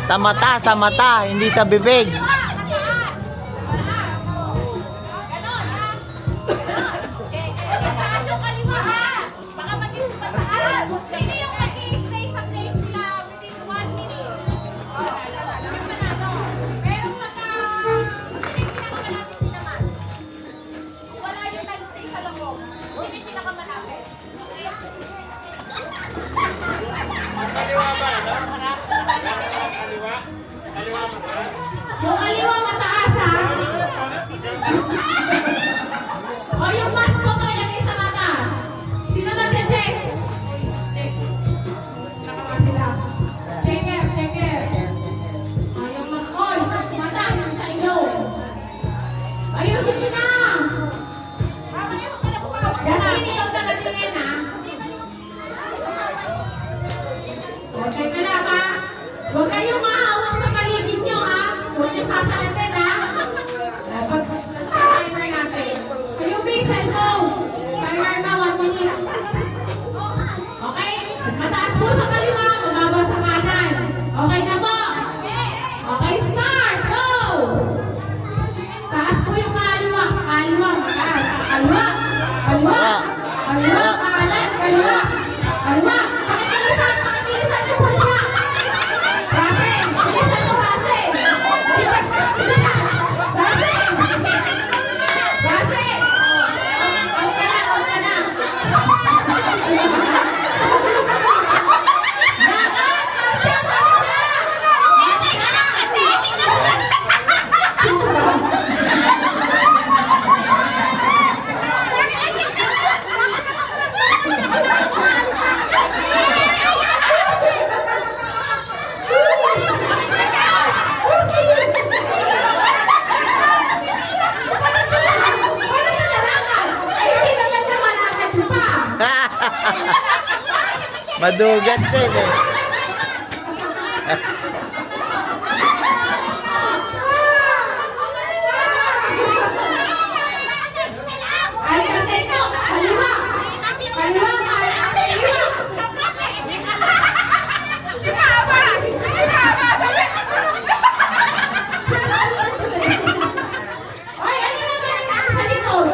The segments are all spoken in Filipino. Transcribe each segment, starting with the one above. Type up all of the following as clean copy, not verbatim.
Sa mata, hindi sa bibig. Yung kaliwa mataas ha. O yung mask mo palagay sa mata. Sino mag-check? Checker, checker. O yung oy, mata yung sa inyo. Ayusin mo na. Jasmine, ikaw tagatingin ha. O check ka lang ha. Huwag kayong mahawak sa paligid nyo ha. Huwag niyo sasalatin ha. Pag timer natin. Yung big cellphone. Timer na 1 minute. Okay? Mataas po sa kaliwa, mababa sa kanan. Okay na po? Okay, start! Go! Taas po yung kaliwa. Kaliwa, mataas. Kaliwa. Kaliwa. Kaliwa, kanan. Kaliwa. Kaliwa. Pakipilisan, pakipilisan yung pulsa. Rasen, bilisan mo Rasen. Rasen! Rasen! Huwag ka na, huwag ka na. Lakan! Marcha, marcha! Paano ka nalakad? Ay, hindi naman siya malakad pa. Madugas din eh. Ay, kasi po, kaliwa. Kaliwa, kaliwa. Ay, ano naman ang sa likod?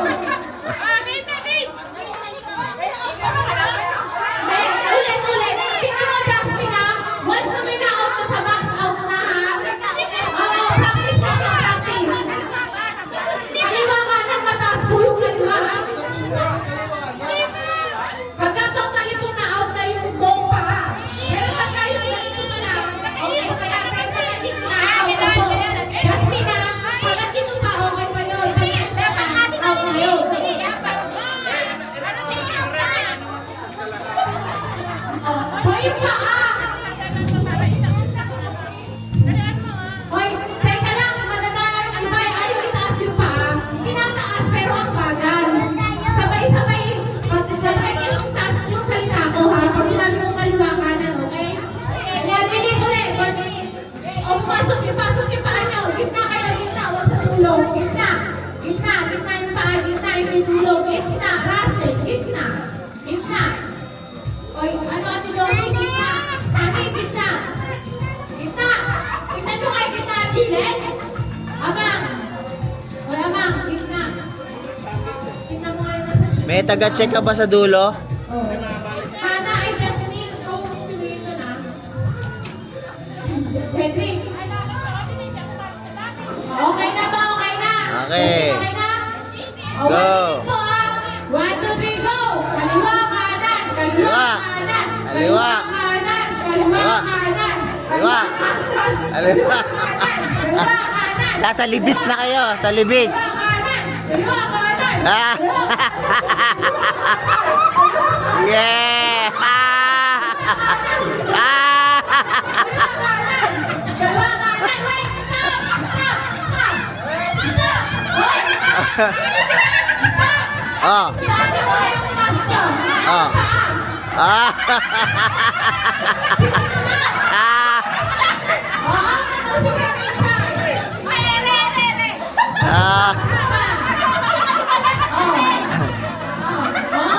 Ulit. Tingnan mo, Jasmine, ha? Once na may na-out na sa box, out na, ha? Oo, practice lang sa practice. Kaliwa kanan, mataas po yung kaliwa, ha? Pagka totally po na-out na yung buong paa. Pero pagka yung ganito na lang, okay, kaya pag dito na-out na po. Jasmine, ha? Pagka dito pa, okay pa yun. Pagka out na yun. Hoy, yung paa! Hoy, teka lang, madadaan. Iba, ayaw itaas yung paa. Tinataas, pero ang bagal. Sabay-sabay. Sabay yung taas yung salita ko, ha? Pag sinabi ng kaliwa kanan, okay? 1 minute ulit, 1 minute. O, pasok yung paa nyo. Gitna kayo, gitna. Huwag sa dulo. Gitna yung paa, gitna yung dulo. Gitna, Russell, gitna. Oy, ano ati Domi? Gitna. Ani, gitna. Gitna. Gitna nyo kay gitna, gilid. Abang. Oy, abang, gitna. Gitna mo kayo na. May taga-check ka ba sa dulo? Oh. Hana ay Jasmine. Kung ito na. Cedric. Okay na ba? Okay na? Okay. Okay na? Go. 1 minute po ah. 1, 2, 3, go! Kaliwa, kanan. Kaliwa, kanan. Kaliwa. Kanan. Kaliwa, kanan. Kaliwa. Kaliwa. Kaliwa, kanan. Nasa libis na kayo, sa libis. Kaliwa, kanan. Kaliwa, kanan. Ah. Yeah! Kaliwa, kanan. Wait, stop! Stop! Oh. Dati mo na yung mask nyo. Oh. Ah. Oo, sige, Richard. Ah.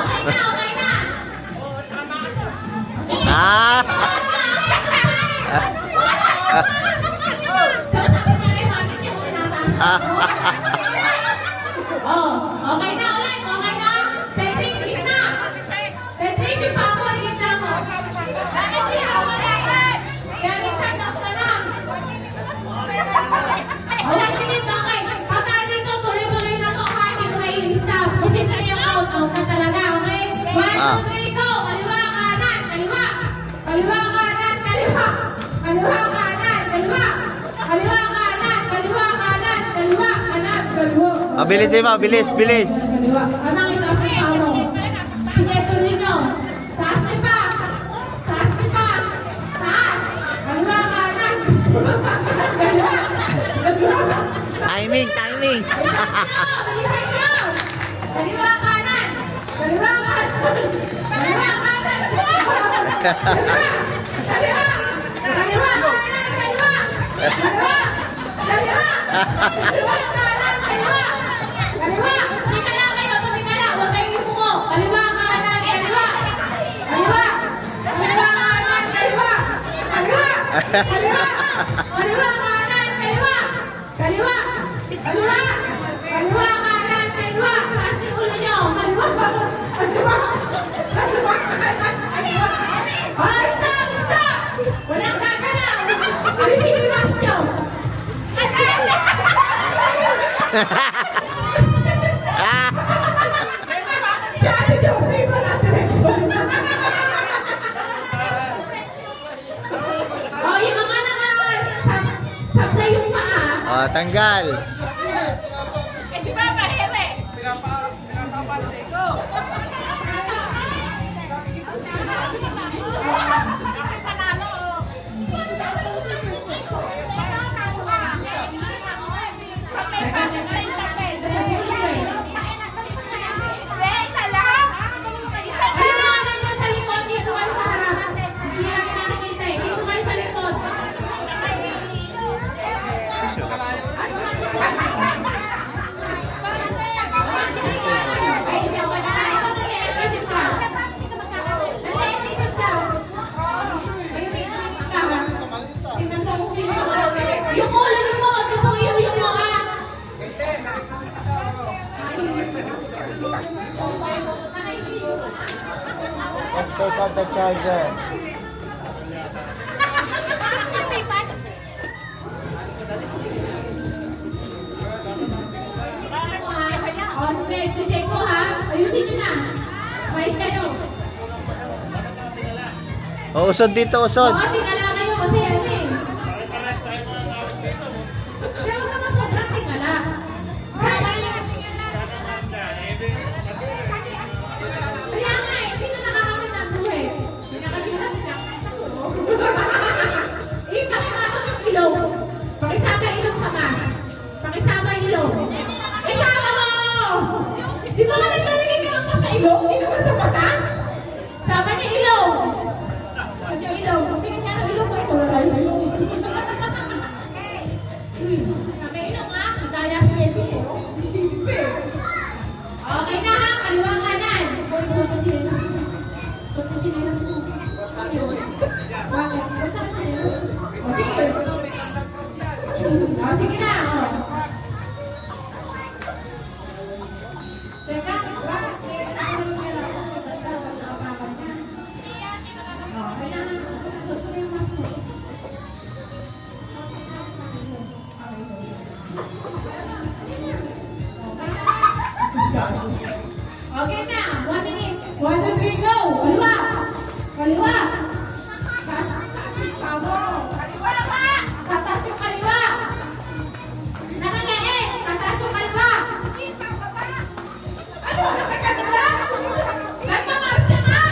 Okay na. Ah. Oh, okay na ulit, okay na? Patrick, gitna. Patrick, yung pa ako, gitna mo. Kaya turn off ka na. Okay, sige, okay. Pagka dito, tuloy-tuloy na to kahit ito may stop. Kasi ito yung out na talaga, okay? 1, 2, 3, go! Kaliwa, kanan, kaliwa. Kaliwa, kanan, kaliwa. Kaliwa, kanan, kaliwa. Kaliwa, kanan, kaliwa, kanan, kaliwa, kanan, kaliwa. Bilis mo, bilis, bilis. Kaliwa. Anong itaas mo pa mo? Sige, tuloy nyo. Taas niyo pa. Taas niyo pa. Taas. Kaliwa, kanan. Kaliwa. Kaliwa. Timing, timing. Bilisan nyo. Kaliwa, kanan. Kaliwa, kanan. Kaliwa, kanan. Kaliwa. Kaliwa, kanan, kaliwa. Kaliwa. Kaliwa. Kaliwa, kanan, kaliwa. Kaliwa. Tumika lang kayo, tumika lang. Huwag kayong lumungo. Kaliwa, kanan, kaliwa. Kaliwa. Kaliwa, kanan, kaliwa. Kaliwa. Kaliwa. Kaliwa, kanan, kaliwa. Kaliwa. Kaliwa. Kaliwa, kanan, kaliwa. Taas yung ulo nyo. Kaliwa. Kaliwa. Kaliwa. Kaliwa. Oh, stop, stop. Walang gagalaw. Alisin yung mask nyo. Oh, yung mga sablay yung paa. Tanggal. Ano mga nandyan sa likod? Dito kayo sa harap. Hindi natin nakikita eh. Dito kayo sa likod. Ano man dyan ka? Naman dyan ka. Ay, hindi ako na. Ito, sige. Ito, dito ka. Nandyan, dito ka. Ayun, dito ka. Tingnan sa mong dito ka. Yung ulo mo, wag ka pong yung mo, ha? Let's take out the charger. O, sige, check ko ha. Ayusin nyo na. Wait kayo. Usod dito, usod. Oo, tingala kayo kasi ano eh. Kaya mo naman sobrang tingala. Sama niyo. Kaya nga eh, sino nakakamit ng buhay? Pinakatira, pinakatira. Pakipasok yung ilong. Pakisama ilong sama. Pakisama ilong. Isama mo! Di ba ka naglalagay ka lang pa sa ilong? Hindi naman sa mata? Sama niya ilong. Kasi yung ilong, tingin niya ng ilong ko, ito wala yung ilong. Sabi ilong nga, magkala sa Jessie eh. Okay na ha, kaliwa kanan. Bakit? Basta ka sinilas. O sige. O sige na. O. Teka, bakit? Kaya ako lang yung nilalaman sa tanda, pag nakapakan niya. O, kailangan ko. Gusto ko yung mask mo. Okay na. 1 minute. 1, 2, 3, go. Kaliwa. Kaliwa. Tatas yung kaliwa. Nakalain. Tatas yung kaliwa. Ano? Nakaganda? Nagmamarsya ka?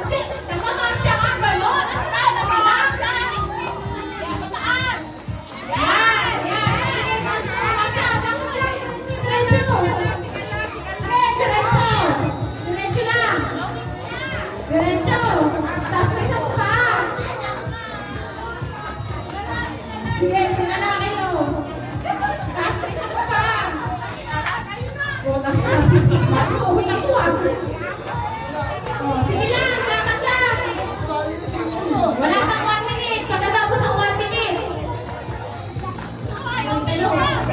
Hindi. Nagmamarsya ka. Ganon. Yan. Yan. Sige. Nagmamarsya. Bakit lang? Diretso. Diretso. Diretso lang. Diretso. Tapos may isa mo pa. Sige, sinala kayo. Tapos may isa mo pa. O, tapos matutuhin ako ah. O, sige lang, dapat lang. Wala pang 1 minute. Pagkatapos ang 1 minute. Yung talong.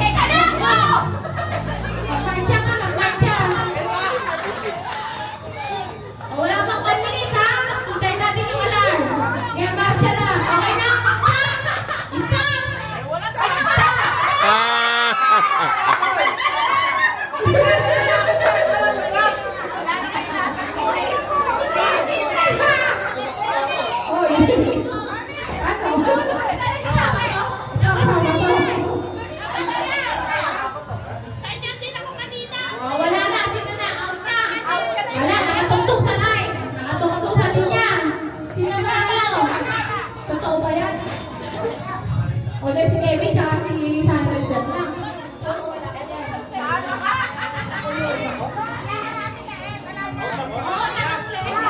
si Sandra dyan lang. Oo, naka-place.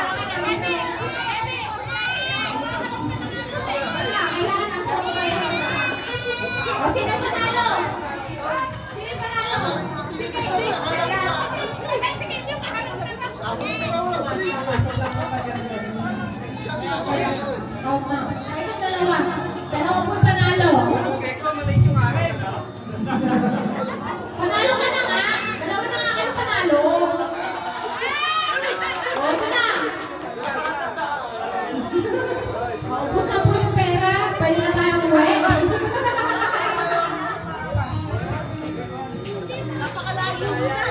Wala, kailangan ng tayo. O, sino panalo? Sino panalo? Sige. Oo, ma'am. Ito dalawa. Dalawa po panalo. Panalo ka na nga. Dalawa na nga kayo panalo. O, ito na. Ubus na po yung pera. Pwede na tayo umuwi. Napakalayo mo na.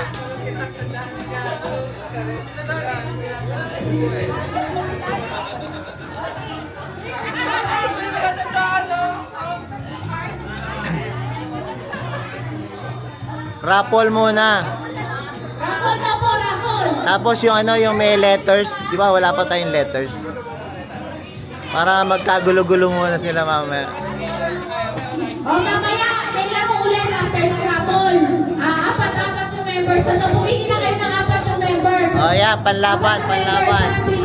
Raffle muna. Rapol na po, rapol. Tapos yung ano, yung may letters. Di ba wala pa tayong letters? Para magkagulo-gulo muna sila mamaya. O, mamaya, may laro ulit after ng rapol. Apat yung members. So, nabuhin na kayo ng apat yung members. Oh yeah, panlaban, Apat na members panlaban. na